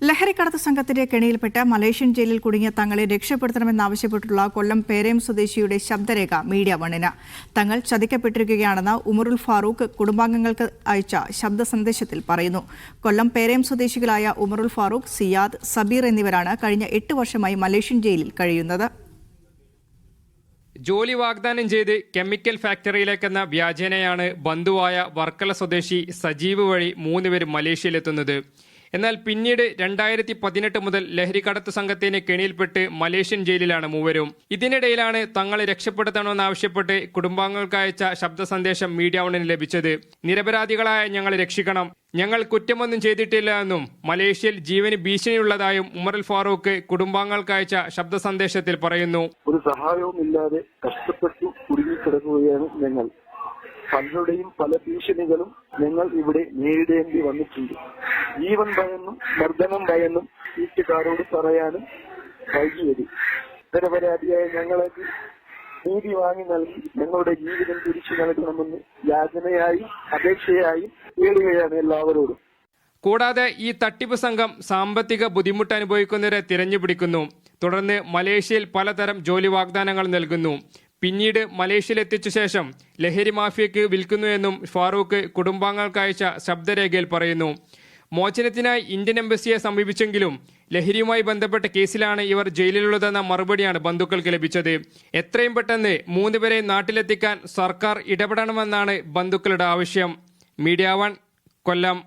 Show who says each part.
Speaker 1: ലഹരിക്കടത്ത് സംഘത്തിന്റെ കെണിയിൽപ്പെട്ട് മലേഷ്യൻ ജയിലിൽ കുടുങ്ങിയ തങ്ങളെ രക്ഷപ്പെടുത്തണമെന്നാവശ്യപ്പെട്ടുള്ള കൊല്ലം പേരയം സ്വദേശിയുടെ ശബ്ദരേഖ മീഡിയ വണ്ണിന്. തങ്ങൾ ചതിക്കപ്പെട്ടിരിക്കുകയാണെന്ന് ഉമറുൽ ഫാറൂഖ് കുടുംബാംഗങ്ങൾക്ക് അയച്ച ശബ്ദ സന്ദേശത്തിൽ പറയുന്നു. കൊല്ലം പേരയം സ്വദേശികളായ ഉമറുൽ ഫാറൂഖ്, സിയാദ്, സബീർ എന്നിവരാണ് കഴിഞ്ഞ 8 വർഷമായി മലേഷ്യൻ ജയിലിൽ കഴിയുന്നത്.
Speaker 2: ജോലി വാഗ്ദാനം ചെയ്ത് കെമിക്കൽ ഫാക്ടറിയിലേക്കെന്ന വ്യാജേനയാണ് ബന്ധുവായ വർക്കല സ്വദേശി സജീവ് വഴി 3 പേർ മലേഷ്യയിലെത്തുന്നത്. എന്നാൽ പിന്നീട് 2018 മുതൽ ലഹരിക്കടത്ത് സംഘത്തിന് കെണിയിൽപ്പെട്ട് മലേഷ്യൻ ജയിലിലാണ് മൂവരും. ഇതിനിടയിലാണ് തങ്ങളെ രക്ഷപ്പെടുത്തണമെന്നാവശ്യപ്പെട്ട് കുടുംബാംഗങ്ങൾക്ക് അയച്ച ശബ്ദ സന്ദേശം മീഡിയ വണ്ണിന് ലഭിച്ചത്. നിരപരാധികളായ ഞങ്ങളെ രക്ഷിക്കണം, ഞങ്ങൾ കുറ്റമൊന്നും ചെയ്തിട്ടില്ല എന്നും മലേഷ്യയിൽ ജീവന് ഭീഷണിയുള്ളതായും ഉമറുൽ ഫാറൂഖ് കുടുംബാംഗങ്ങൾക്ക് അയച്ച ശബ്ദ സന്ദേശത്തിൽ പറയുന്നു.
Speaker 3: ഒരു സഹായവുമില്ലാതെ കഷ്ടപ്പെട്ടു കുടുങ്ങിക്കിടക്കുകയാണ് ഞങ്ങൾ. പലരുടെയും പല ഭീഷണികളും ഞങ്ങൾ ഇവിടെ നേരിടേണ്ടി വന്നിട്ടുണ്ട്. ജീവൻ ഭയന്നും മർദ്ദനം ഭയന്നും വീട്ടുകാരോട് പറയാനും വൈകിയത്. നിരപരാധിയായ ഞങ്ങൾക്ക് നീതി വാങ്ങി നൽകി ഞങ്ങളുടെ ജീവിതം തിരിച്ചു നൽകണമെന്ന് യാചനയായും അപേക്ഷയായും കേളുകയാണ് എല്ലാവരോടും.
Speaker 2: കൂടാതെ ഈ തട്ടിപ്പ് സംഘം സാമ്പത്തിക ബുദ്ധിമുട്ട് അനുഭവിക്കുന്നവരെ തിരഞ്ഞുപിടിക്കുന്നു. തുടർന്ന് മലേഷ്യയിൽ പലതരം ജോലി വാഗ്ദാനങ്ങൾ നൽകുന്നു. പിന്നീട് മലേഷ്യയിലെത്തിച്ച ശേഷം ലഹരി മാഫിയയ്ക്ക് വിൽക്കുന്നു എന്നും ഫാറൂഖ് കുടുംബാംഗങ്ങൾക്ക് അയച്ച ശബ്ദരേഖയിൽ പറയുന്നു. മോചനത്തിനായി ഇന്ത്യൻ എംബസിയെ സമീപിച്ചെങ്കിലും ലഹരിയുമായി ബന്ധപ്പെട്ട കേസിലാണ് ഇവർ ജയിലിലുള്ളതെന്ന മറുപടിയാണ് ബന്ധുക്കൾക്ക് ലഭിച്ചത്. എത്രയും പെട്ടെന്ന് 3 പേരെ നാട്ടിലെത്തിക്കാൻ സർക്കാർ ഇടപെടണമെന്നാണ് ബന്ധുക്കളുടെ ആവശ്യം. മീഡിയ 1 കൊല്ലം.